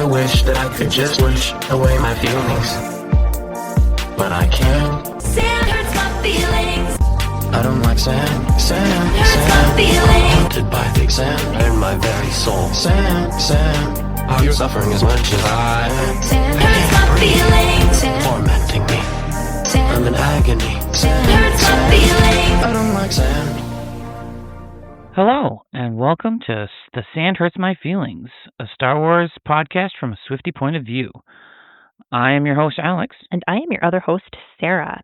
wish that I could just wish away my feelings, but I can't. Sand hurts my feelings. I don't like sand. Hurts my feelings. Haunted by big sand in my very soul. Sand. Are you suffering as much as I am? Sand hurts my feelings. Tormenting me. I'm in agony. Sand hurts my feelings. I don't like sand. Hello, and welcome to The Sand Hurts My Feelings, a Star Wars podcast from a Swiftie point of view. I am your host, Alex. And I am your other host, Sarah.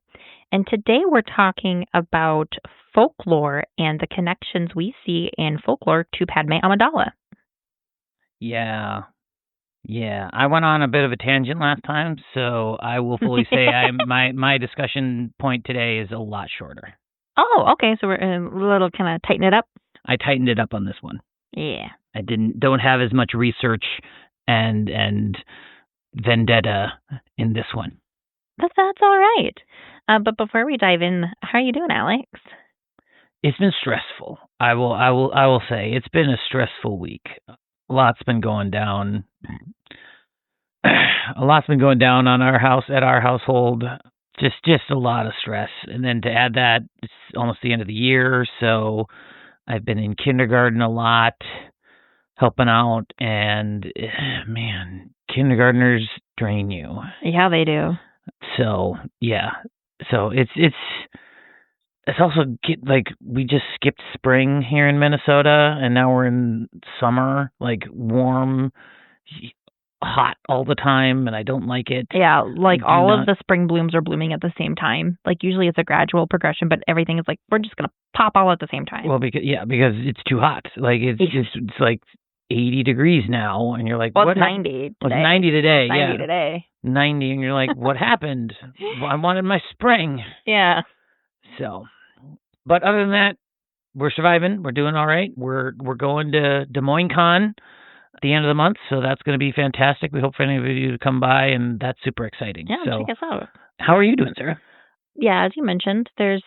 And today we're talking about folklore and the connections we see in folklore to Padmé Amidala. Yeah, I went on a bit of a tangent last time, so I will fully say my discussion point today is a lot shorter. Oh, okay, so we're a little kind of tighten it up. I tightened it up on this one. Yeah. I don't have as much research and vendetta in this one. That's all right. But before we dive in, how are you doing, Alex? It's been stressful. I will say it's been a stressful week. A lot's been going down. A lot's been going down on our household. Just a lot of stress. And then to add that, it's almost the end of the year, so I've been in kindergarten a lot, helping out, and man, kindergartners drain you. Yeah, they do. So yeah, so it's also we just skipped spring here in Minnesota, and now we're in summer, like warm, hot all the time, and I don't like it. Yeah, like all of the spring blooms are blooming at the same time. Like usually it's a gradual progression, but everything is like we're just gonna pop all at the same time. Well, because it's too hot. Like it's like 80 degrees now, and you're like, well, what? It's 90 today. Well, it's 90 today. 90 today. 90, and you're like, what happened? Well, I wanted my spring. Yeah. So, but other than that, we're surviving. We're doing all right. We're going to Moines Con at the end of the month, so that's going to be fantastic. We hope for any of you to come by, and that's super exciting. Yeah, so, check us out. How are you doing, Sarah? Yeah, as you mentioned, there's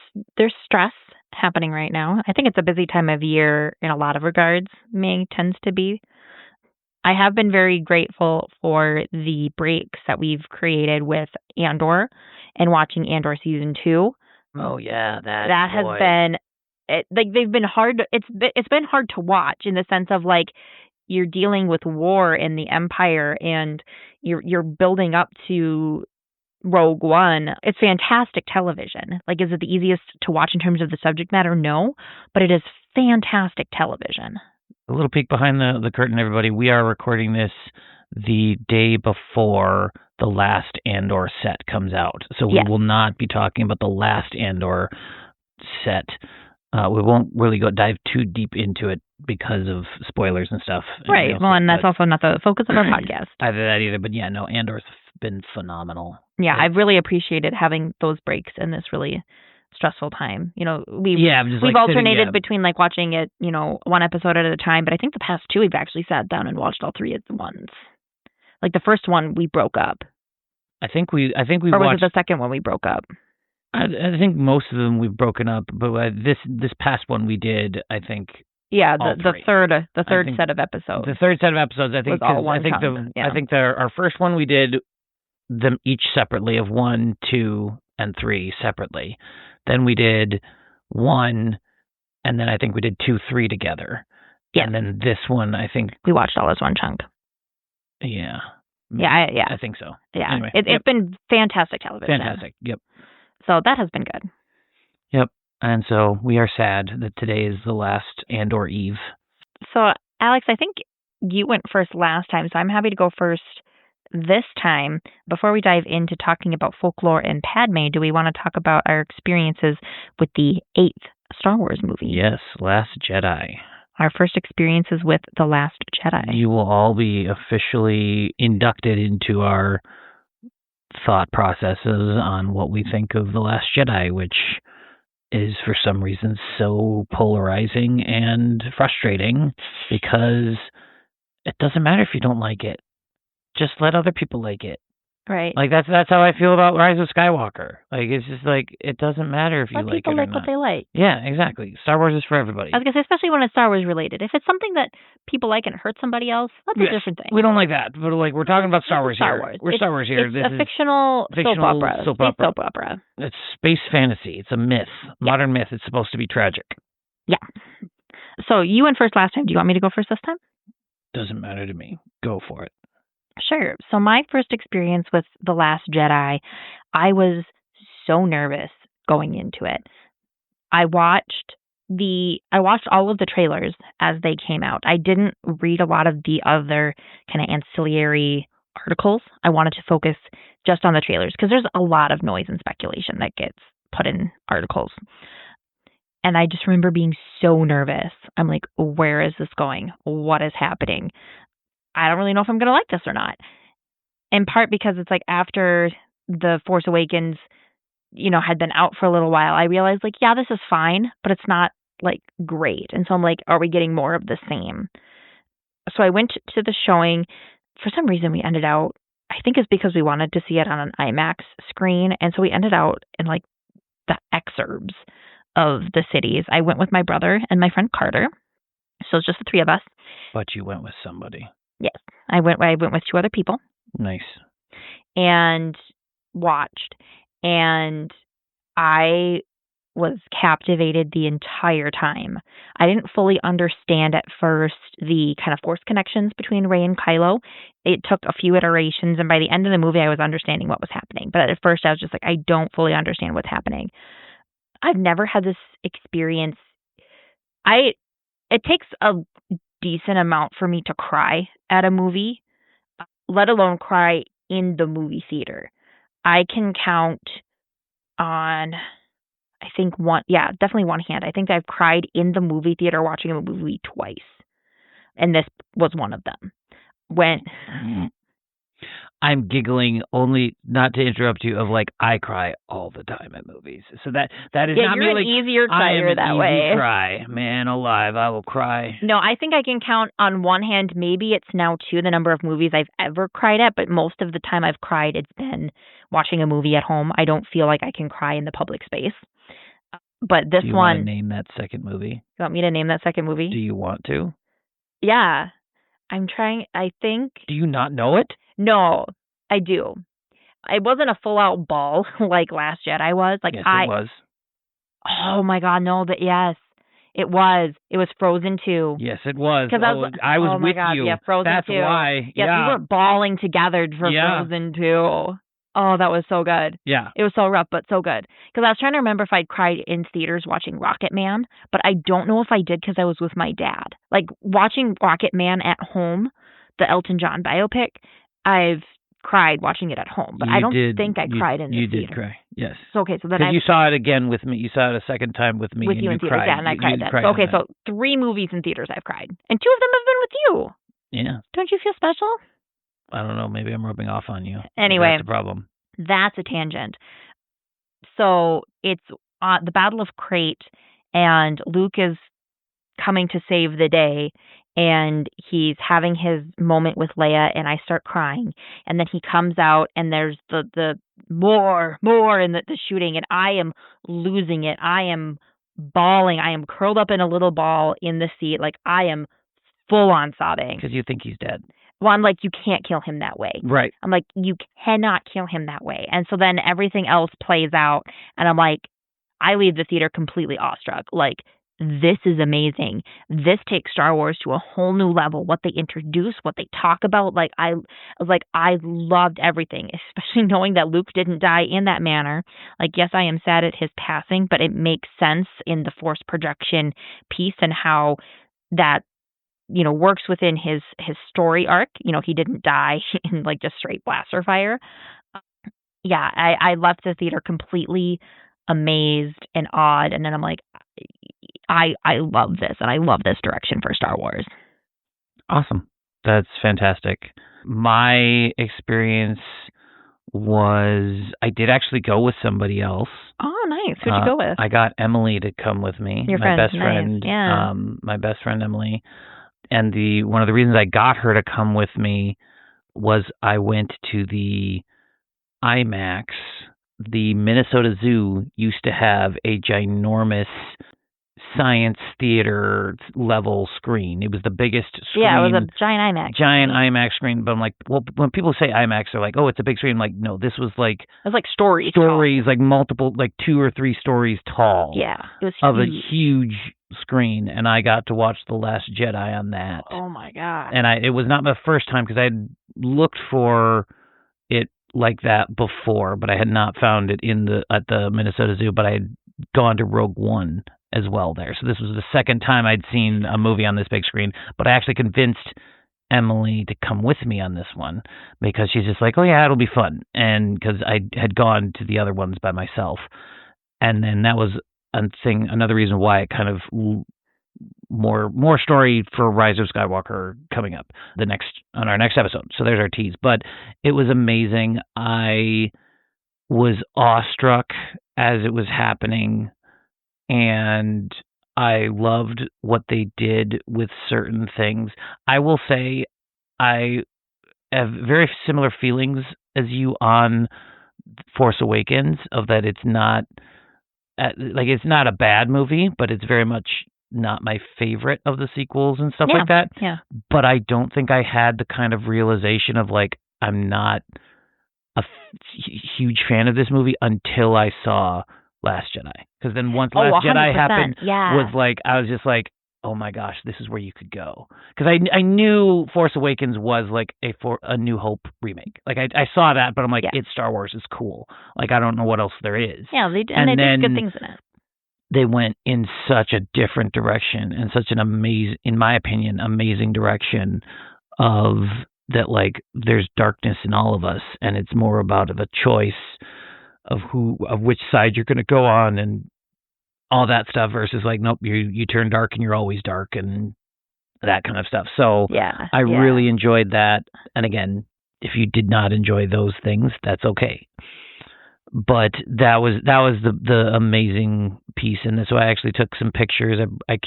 stress happening right now. I think it's a busy time of year in a lot of regards. May tends to be. I have been very grateful for the breaks that we've created with Andor and watching Andor season 2. Oh yeah, that has been they've been hard. It's been hard to watch in the sense of like you're dealing with war in the Empire and you're building up to Rogue One. It's fantastic television. Like, is it the easiest to watch in terms of the subject matter? No, but it is fantastic television. A little peek behind the curtain, everybody. We are recording this the day before the last Andor set comes out. So we will not be talking about the last Andor set. We won't really dive too deep into it because of spoilers and stuff. Right. Well, and that's also not the focus of our podcast. Either that either. But yeah, no, Andor's been phenomenal. Yeah, I've really appreciated having those breaks in this really stressful time. You know, we've alternated between like watching it, you know, one episode at a time, but I think the past 2 we've actually sat down and watched all 3 at once. Like the first one we broke up. I think we or watched, was it the second one we broke up? I think most of them we've broken up, but this past one we did, I think. Yeah, the third set of episodes. The third set of episodes, I think. I think our first one we did them each separately of 1, 2, and 3 separately. Then we did 1, and then I think we did 2, 3 together. Yeah. And then this one, I think we watched all as one chunk. Yeah. Yeah. I think so. Yeah. Anyway, it's been fantastic television. Fantastic. Yep. So that has been good. Yep. And so we are sad that today is the last Andor Eve. So, Alex, I think you went first last time, so I'm happy to go first this time. Before we dive into talking about folklore and Padmé, do we want to talk about our experiences with the 8th Star Wars movie? Yes, Last Jedi. Our first experiences with The Last Jedi. You will all be officially inducted into our thought processes on what we think of The Last Jedi, which is for some reason so polarizing and frustrating because it doesn't matter if you don't like it. Just let other people like it. Right. Like that's how I feel about Rise of Skywalker. Like it's just like it doesn't matter if you Let like people it or like not. what they like. Yeah, exactly. Star Wars is for everybody. I was gonna say, especially when it's Star Wars related. If it's something that people like and it hurts somebody else, that's a different thing. We don't like that, but like we're talking about Star Wars Star here. Wars. We're Star Wars here. It's This a is fictional soap opera. Soap Space opera. soap opera. It's space fantasy. It's a myth. Modern myth. It's supposed to be tragic. Yeah. So you went first last time. Do you want me to go first this time? Doesn't matter to me. Go for it. Sure. So my first experience with The Last Jedi, I was so nervous going into it. I watched all of the trailers as they came out. I didn't read a lot of the other kind of ancillary articles. I wanted to focus just on the trailers because there's a lot of noise and speculation that gets put in articles. And I just remember being so nervous. I'm like, where is this going? What is happening? I don't really know if I'm going to like this or not. In part because it's like after The Force Awakens, had been out for a little while, I realized like, yeah, this is fine, but it's not like great. And so I'm like, are we getting more of the same? So I went to the showing. For some reason, we ended out, I think it's because we wanted to see it on an IMAX screen. And so we ended out in like the exurbs of the cities. I went with my brother and my friend Carter. So it's just the three of us. But you went with somebody. Yes. I went with two other people. Nice. And watched. And I was captivated the entire time. I didn't fully understand at first the kind of force connections between Rey and Kylo. It took a few iterations, and by the end of the movie, I was understanding what was happening. But at first, I was just like, I don't fully understand what's happening. I've never had this experience. It takes a decent amount for me to cry at a movie, let alone cry in the movie theater. I can count on, I think definitely one hand. I think I've cried in the movie theater watching a movie twice. And this was one of them. When I'm giggling only, not to interrupt you, of like I cry all the time at movies. So that is not you're me an like easier crier I am that an way. easy cry. Man alive, I will cry. No, I think I can count on one hand, maybe it's now two, the number of movies I've ever cried at, but most of the time I've cried, it's been watching a movie at home. I don't feel like I can cry in the public space. But this Do you one... want to name that second movie? You want me to name that second movie? Do you want to? Yeah. I'm trying, I think... Do you not know it? No, I do. It wasn't a full-out ball like Last Jedi was. Like yes, it was. Oh my God, no, yes. It was. It was Frozen 2. Yes, it was. Because I was with God, you. Yeah, Frozen That's 2. why. Yes, yeah. we were bawling together for Frozen 2. Oh, that was so good. Yeah. It was so rough, but so good. Because I was trying to remember if I'd cried in theaters watching Rocket Man, but I don't know if I did because I was with my dad. Like, watching Rocket Man at home, the Elton John biopic, I've cried watching it at home, but I don't think I cried in the theater. You did cry, yes. So, okay, so then you saw it again with me. You saw it a second time with me. With you in theaters, yeah, and I cried then. So, okay, so 3 movies in theaters I've cried, and 2 of them have been with you. Yeah. Don't you feel special? I don't know. Maybe I'm rubbing off on you. Anyway. That's the problem. That's a tangent. So it's the Battle of Crate, and Luke is coming to save the day, and he's having his moment with Leia, and I start crying. And then he comes out, and there's the more, and the shooting, and I am losing it. I am bawling. I am curled up in a little ball in the seat. Like, I am full on sobbing. Because you think he's dead. Well, I'm like, you can't kill him that way. Right. I'm like, you cannot kill him that way. And so then everything else plays out, and I'm like, I leave the theater completely awestruck. Like, this is amazing. This takes Star Wars to a whole new level. What they introduce, what they talk about. Like, I loved everything, especially knowing that Luke didn't die in that manner. Like, yes, I am sad at his passing, but it makes sense in the Force projection piece and how that, works within his story arc. He didn't die in like just straight blaster fire. Yeah, I left the theater completely amazed and awed, and then I'm like, I love this, and I love this direction for Star Wars. Awesome. That's fantastic. My experience was I did actually go with somebody else. Oh, nice. Who'd you go with? I got Emily to come with me. Your my friend. best friend. Nice. Yeah. My best friend Emily. And one of the reasons I got her to come with me was I went to the IMAX, the Minnesota Zoo used to have a ginormous science theater level screen. It was the biggest screen. Yeah, it was a giant IMAX. Giant IMAX screen. But I'm like, well, when people say IMAX, they're like, oh, it's a big screen. I'm like, no, this was like... It was like stories, like multiple, like 2 or 3 stories tall. Yeah, it was of huge. a huge screen, and I got to watch The Last Jedi on that. Oh my god! And it was not my first time because I had looked for it like that before, but I had not found it at the Minnesota Zoo. But I had gone to Rogue One as well there, so this was the second time I'd seen a movie on this big screen. But I actually convinced Emily to come with me on this one because she's just like, oh yeah, it'll be fun, and because I had gone to the other ones by myself, and then that was another reason why it kind of more story for Rise of Skywalker coming up on our next episode. So there's our tease. But it was amazing. I was awestruck as it was happening, and I loved what they did with certain things. I will say I have very similar feelings as you on Force Awakens, of that it's not it's not a bad movie, but it's very much not my favorite of the sequels and stuff like that. Yeah. But I don't think I had the kind of realization of like, I'm not a huge fan of this movie until I saw Last Jedi. Because then once Last Jedi happened, was like, I was just like, oh my gosh, this is where you could go. Because I knew Force Awakens was like a New Hope remake. Like I saw that, but I'm like, it's Star Wars, it's cool. Like I don't know what else there is. Yeah, they did good things in it. They went in such a different direction, and such an amazing, in my opinion, amazing direction of that. Like there's darkness in all of us, and it's more about the choice of which side you're going to go on, and all that stuff, versus like, nope, you turn dark and you're always dark, and that kind of stuff. So I really enjoyed that. And again, if you did not enjoy those things, that's okay. But that was the amazing piece in this. So I actually took some pictures. I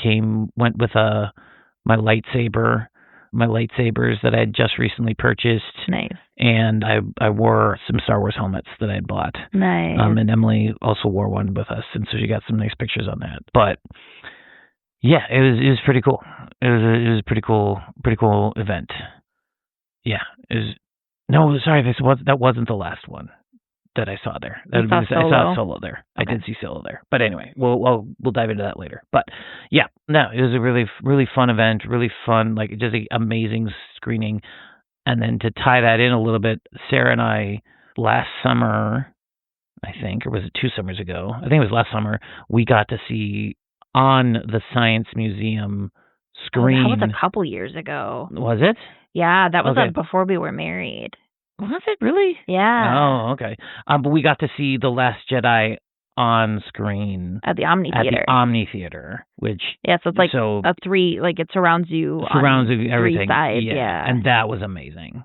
went with my lightsabers that I had just recently purchased. Nice. And I wore some Star Wars helmets that I had bought. Nice. And Emily also wore one with us, and so she got some nice pictures on that. But yeah, it was pretty cool. It was a pretty cool event. Yeah. That wasn't the last one that I saw there. I saw Solo there. Okay. I did see Solo there. But anyway, we'll dive into that later. But yeah, no, it was a really, really fun event, really fun, like just an amazing screening. And then to tie that in a little bit, Sarah and I last summer, I think, or was it 2 summers ago? I think it was last summer, we got to see on the Science Museum screen. Oh, that was a couple years ago. Was it? Yeah, that was before we were married. Was it really? Yeah. Oh, okay. But we got to see The Last Jedi on screen at the Omni Theater. At the Omni Theater, which so it's like a 3, like it surrounds you. Surrounds you, everything. 3 sides. Yeah, and that was amazing.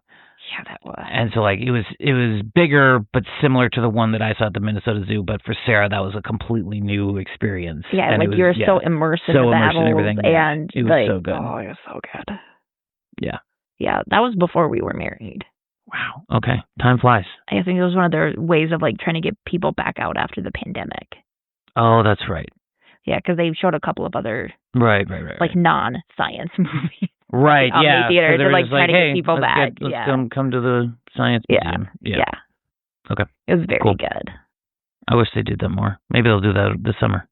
Yeah, that was. And so like it was bigger, but similar to the one that I saw at the Minnesota Zoo. But for Sarah, that was a completely new experience. Yeah, and like you're so immersed in the battles, everything, and it was like, so good. Oh, it was so good. Yeah. Yeah, that was before we were married. Wow. Okay. Time flies. I think it was one of their ways of like trying to get people back out after the pandemic. Oh, that's right. Yeah, because they showed a couple of other right. like non-science movies. Right. Yeah. Theater to like try to get people back. Let's come to the Science Museum. Yeah. Okay. It was very good. I wish they did that more. Maybe they'll do that this summer,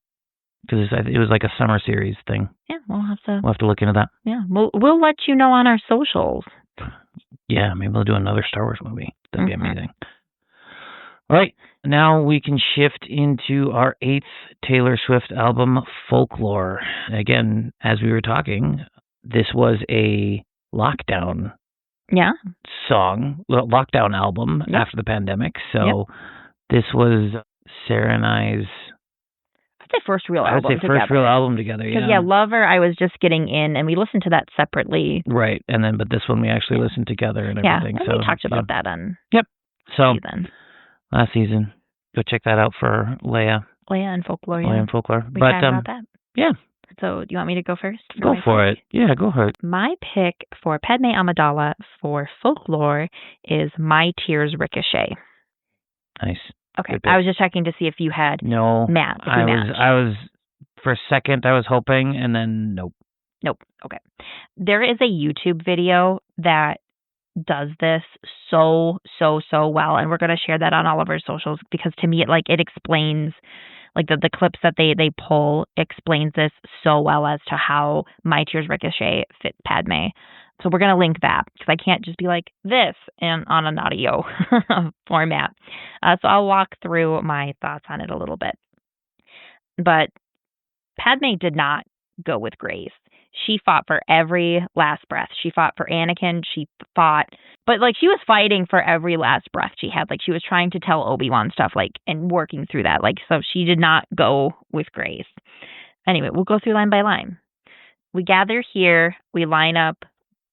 because it was like a summer series thing. Yeah, we'll have to look into that. Yeah, we'll let you know on our socials. Yeah, maybe we'll do another Star Wars movie. That'd be amazing. All right, now we can shift into our 8th Taylor Swift album, Folklore. Again, as we were talking, this was a lockdown lockdown album after the pandemic. So this was Sarah and I's... I'd say first real album together. First real album together, yeah. Because, Lover, I was just getting in, and we listened to that separately. Right, and then, but this one we actually listened together and everything. Yeah, so we talked about that on last season. Go check that out for Leia. Leia and Folklore, Leia and Folklore. We talked about that. Yeah. So, do you want me to go first? Go for it. Yeah, go for it. My pick for Padmé Amidala for Folklore is My Tears Ricochet. Nice. Okay. Good bit. I was just checking to see if you had No. Matt. If we matched. I was for a second I was hoping, and then nope. Nope. Okay. There is a YouTube video that does this so well, and we're going to share that on all of our socials, because to me it explains, like, the clips that they pull explains this so well as to how My Tears Ricochet fits Padmé. So we're going to link that, because I can't just be like this and on an audio format. So I'll walk through my thoughts on it a little bit. But Padmé did not go with grace. She fought for every last breath. She fought for Anakin. She fought, but like, she was fighting for every last breath she had. Like, she was trying to tell Obi-Wan stuff, like, and working through that. Like, so she did not go with grace. Anyway, we'll go through line by line. We gather here, we line up,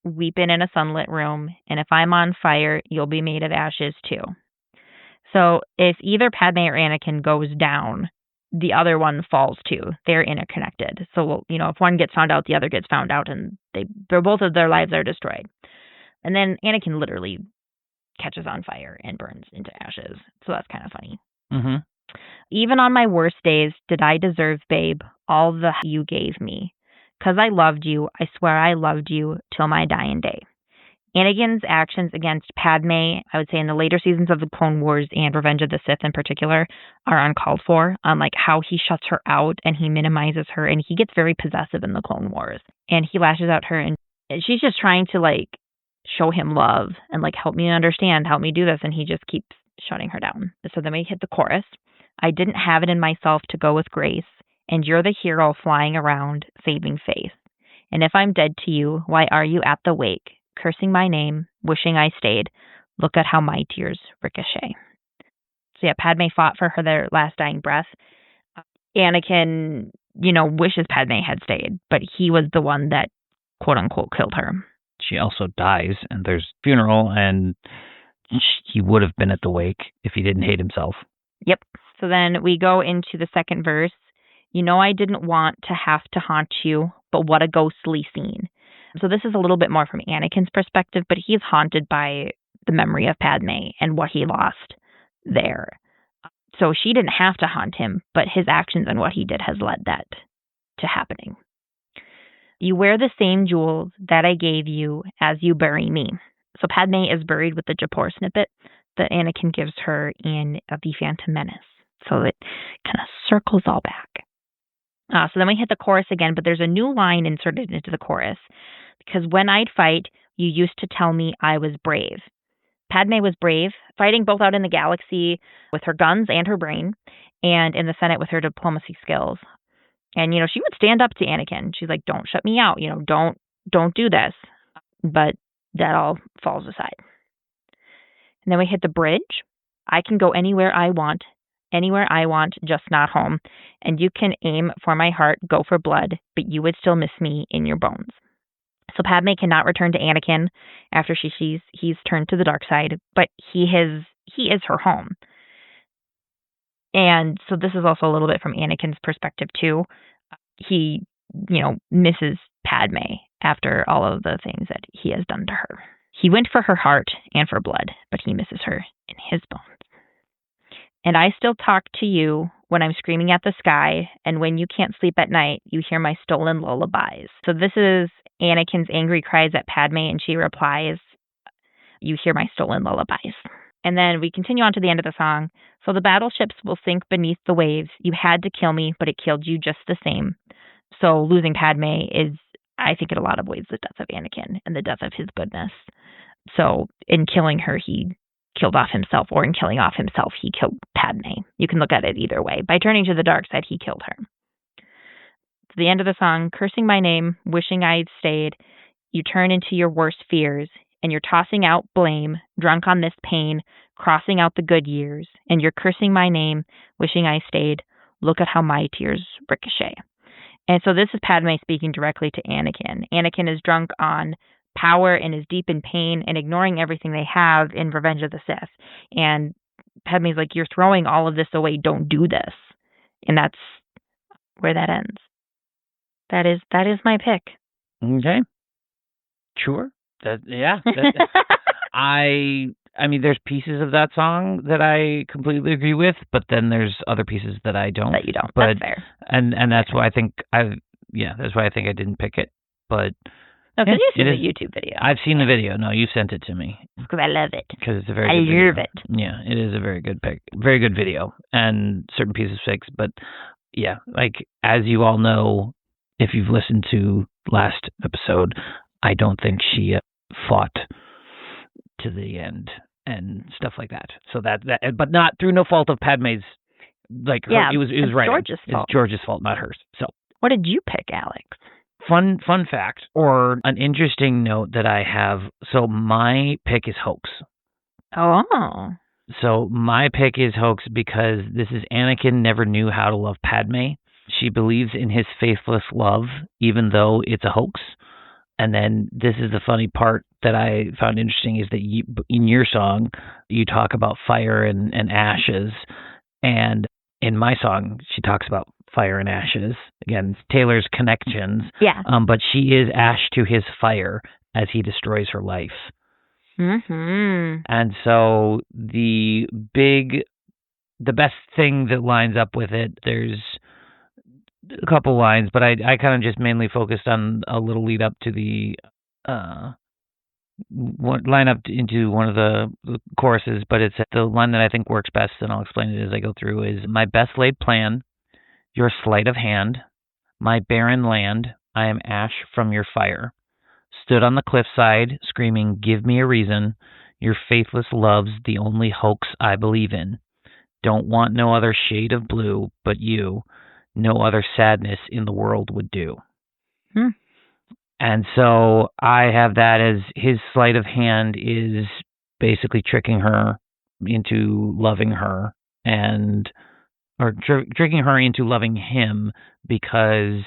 weeping in a sunlit room, and if I'm on fire, you'll be made of ashes too. So if either Padmé or Anakin goes down, the other one falls too. They're interconnected. So, if one gets found out, the other gets found out, and they're both of their lives are destroyed. And then Anakin literally catches on fire and burns into ashes. So that's kind of funny. Mm-hmm. Even on my worst days, did I deserve, babe, all the you gave me? 'Cause I loved you, I swear I loved you till my dying day. Anakin's actions against Padmé, I would say in the later seasons of the Clone Wars and Revenge of the Sith in particular, are uncalled for, on like how he shuts her out and he minimizes her, and he gets very possessive in the Clone Wars. And he lashes out at her, and she's just trying to like show him love and like, help me understand, help me do this, and he just keeps shutting her down. So then we hit the chorus. I didn't have it in myself to go with grace, and you're the hero flying around saving faith. And if I'm dead to you, why are you at the wake? Cursing my name, wishing I stayed. Look at how my tears ricochet. So yeah, Padmé fought for her their last dying breath. Anakin, wishes Padmé had stayed, but he was the one that, quote unquote, killed her. She also dies, and there's funeral, and he would have been at the wake if he didn't hate himself. Yep. So then we go into the second verse. I didn't want to have to haunt you, but what a ghostly scene. So this is a little bit more from Anakin's perspective, but he's haunted by the memory of Padmé and what he lost there. So she didn't have to haunt him, but his actions and what he did has led that to happening. You wear the same jewels that I gave you as you bury me. So Padmé is buried with the Japor snippet that Anakin gives her in The Phantom Menace. So it kind of circles all back. So then we hit the chorus again, but there's a new line inserted into the chorus. Because when I'd fight, you used to tell me I was brave. Padmé was brave, fighting both out in the galaxy with her guns and her brain, and in the Senate with her diplomacy skills. And, she would stand up to Anakin. She's like, don't shut me out, don't do this. But that all falls aside. And then we hit the bridge. I can go anywhere I want, just not home. And you can aim for my heart, go for blood, but you would still miss me in your bones. So Padmé cannot return to Anakin after she sees he's turned to the dark side, but he is her home. And so this is also a little bit from Anakin's perspective too. He, misses Padmé after all of the things that he has done to her. He went for her heart and for blood, but he misses her in his bones. And I still talk to you when I'm screaming at the sky, and when you can't sleep at night, you hear my stolen lullabies. So this is Anakin's angry cries at Padmé, and she replies, you hear my stolen lullabies. And then we continue on to the end of the song. So the battleships will sink beneath the waves. You had to kill me, but it killed you just the same. So losing Padmé is, I think, in a lot of ways, the death of Anakin and the death of his goodness. So in killing her, he killed off himself, or in killing off himself, he killed Padmé. You can look at it either way. By turning to the dark side, he killed her. To the end of the song, cursing my name, wishing I'd stayed, you turn into your worst fears, and you're tossing out blame, drunk on this pain, crossing out the good years, and you're cursing my name, wishing I stayed. Look at how my tears ricochet. And so this is Padmé speaking directly to Anakin. Anakin is drunk on power and is deep in pain and ignoring everything they have in Revenge of the Sith. And Padmé's like, you're throwing all of this away. Don't do this. And that's where that ends. That is my pick. Okay. Sure. I I mean, there's pieces of that song that I completely agree with, but then there's other pieces that I don't. That you don't. But, That's fair. And that's why I think that's why I think I didn't pick it. But no, because you've seen the YouTube video. I've seen the video. No, you sent it to me. Because I love it. Because it's a very good I love video. it. Yeah, it is a very good pick. Very good video. And certain pieces fixed. But yeah, like, as you all know, if you've listened to last episode, I don't think she fought to the end and stuff like that. So that but not through no fault of Padmé's. Like, it was right. George's fault. It's George's fault, not hers. So what did you pick, Alex? Fun fact, or an interesting note that I have. So my pick is Hoax. Oh. So my pick is Hoax because this is Anakin never knew how to love Padmé. She believes in his faithless love, even though it's a hoax. And then this is the funny part that I found interesting is that in your song, you talk about fire and ashes. And in my song, she talks about fire and ashes. Again, Taylor's connections. Yeah. But she is ash to his fire as he destroys her life. Mm-hmm. And so the best thing that lines up with it, there's a couple lines, but I kind of just mainly focused on a little lead up to the line up into one of the choruses, but it's the line that I think works best, and I'll explain it as I go through, is my best laid plan, your sleight of hand, my barren land, I am ash from your fire. Stood on the cliffside, screaming, give me a reason. Your faithless love's the only hoax I believe in. Don't want no other shade of blue but you. No other sadness in the world would do. And so I have that as his sleight of hand is basically tricking her into loving her or tricking her into loving him, because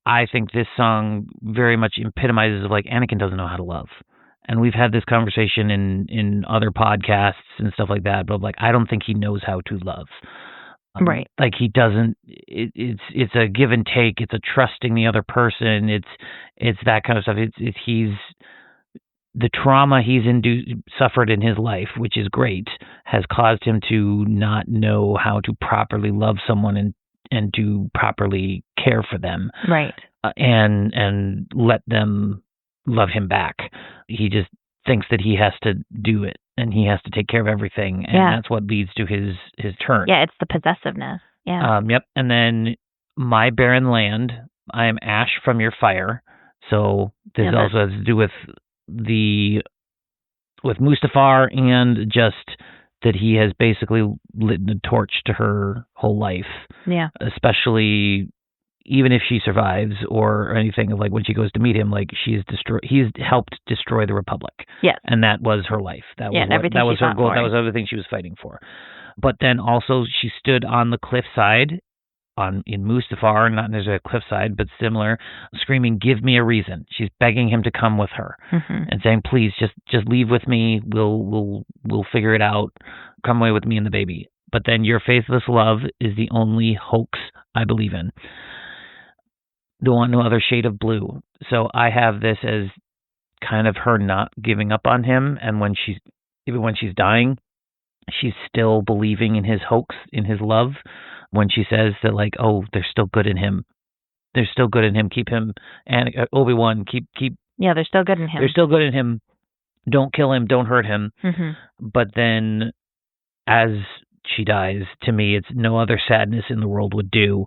I think this song very much epitomizes of, like, Anakin doesn't know how to love. And we've had this conversation in other podcasts and stuff like that, but, like, I don't think he knows how to love. Right. Like, he doesn't, it's a give and take. It's a trusting the other person. It's that kind of stuff. He's the trauma he's suffered in his life, which is great, has caused him to not know how to properly love someone and to properly care for them. Right. And let them love him back. He just thinks that he has to do it and he has to take care of everything, and that's what leads to his turn. Yeah, it's the possessiveness. Yeah. Yep. And then my barren land, I am ash from your fire. So this also has to do with Mustafar, and just that he has basically lit the torch to her whole life. Yeah. Especially even if she survives or anything, like when she goes to meet him, like he's helped destroy the Republic. Yes. And that was her life. That was her goal. That was everything she was fighting for. But then also she stood on the cliffside in Mustafar, not necessarily a cliffside, but similar, screaming, give me a reason. She's begging him to come with her and saying, please just leave with me. We'll figure it out. Come away with me and the baby. But then your faithless love is the only hoax I believe in. Don't want no other shade of blue. So I have this as kind of her not giving up on him, and even when she's dying, she's still believing in his hoax, in his love. When she says that, like, oh, they're still good in him. They're still good in him. Keep him, and Obi-Wan, keep. Yeah, they're still good in him. They're still good in him. Don't kill him. Don't hurt him. But then, as she dies, to me, it's no other sadness in the world would do.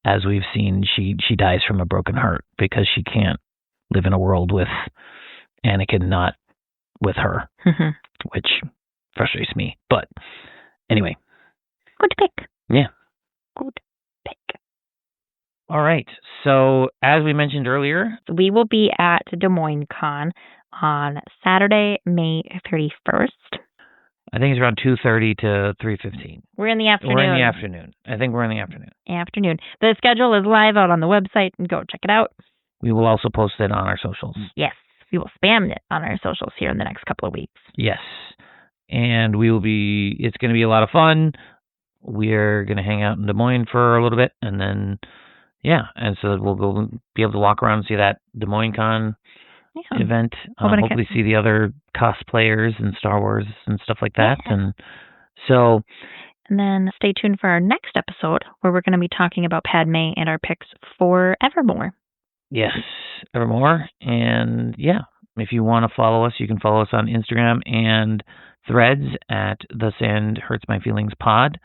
As we've seen, she dies from a broken heart because she can't live in a world with Anakin not with her, which frustrates me. But anyway. Good pick. Yeah. Good pick. All right. So as we mentioned earlier, we will be at Des Moines Con on Saturday, May 31st. I think it's around 2:30 to 3:15. We're in the afternoon. We're in the afternoon. I think we're in the afternoon. Afternoon. The schedule is live out on the website, and go check it out. We will also post it on our socials. Yes. We will spam it on our socials here in the next couple of weeks. Yes. And it's going to be a lot of fun. We're going to hang out in Des Moines for a little bit, and then, and so we'll go be able to walk around and see that Des Moines Con event. Hopefully see the other cosplayers and Star Wars and stuff like that. And so... And then stay tuned for our next episode where we're going to be talking about Padmé and our picks for Evermore. Yes, Evermore. And if you want to follow us, you can follow us on Instagram and Threads at The Sand Hurts My Feelings Pod.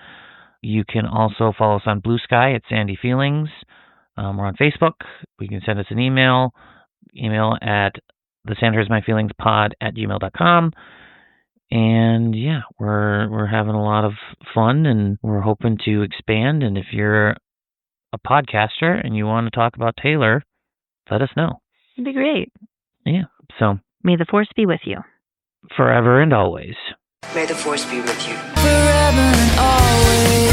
You can also follow us on Blue Sky at Sandy Feelings. We're on Facebook. You can send us an email at thesandhurtsmyfeelingspod@gmail.com. And we're having a lot of fun, and we're hoping to expand. And if you're a podcaster and you want to talk about Taylor, let us know. It'd be great. Yeah. So may the Force be with you. Forever and always. May the Force be with you. Forever and always.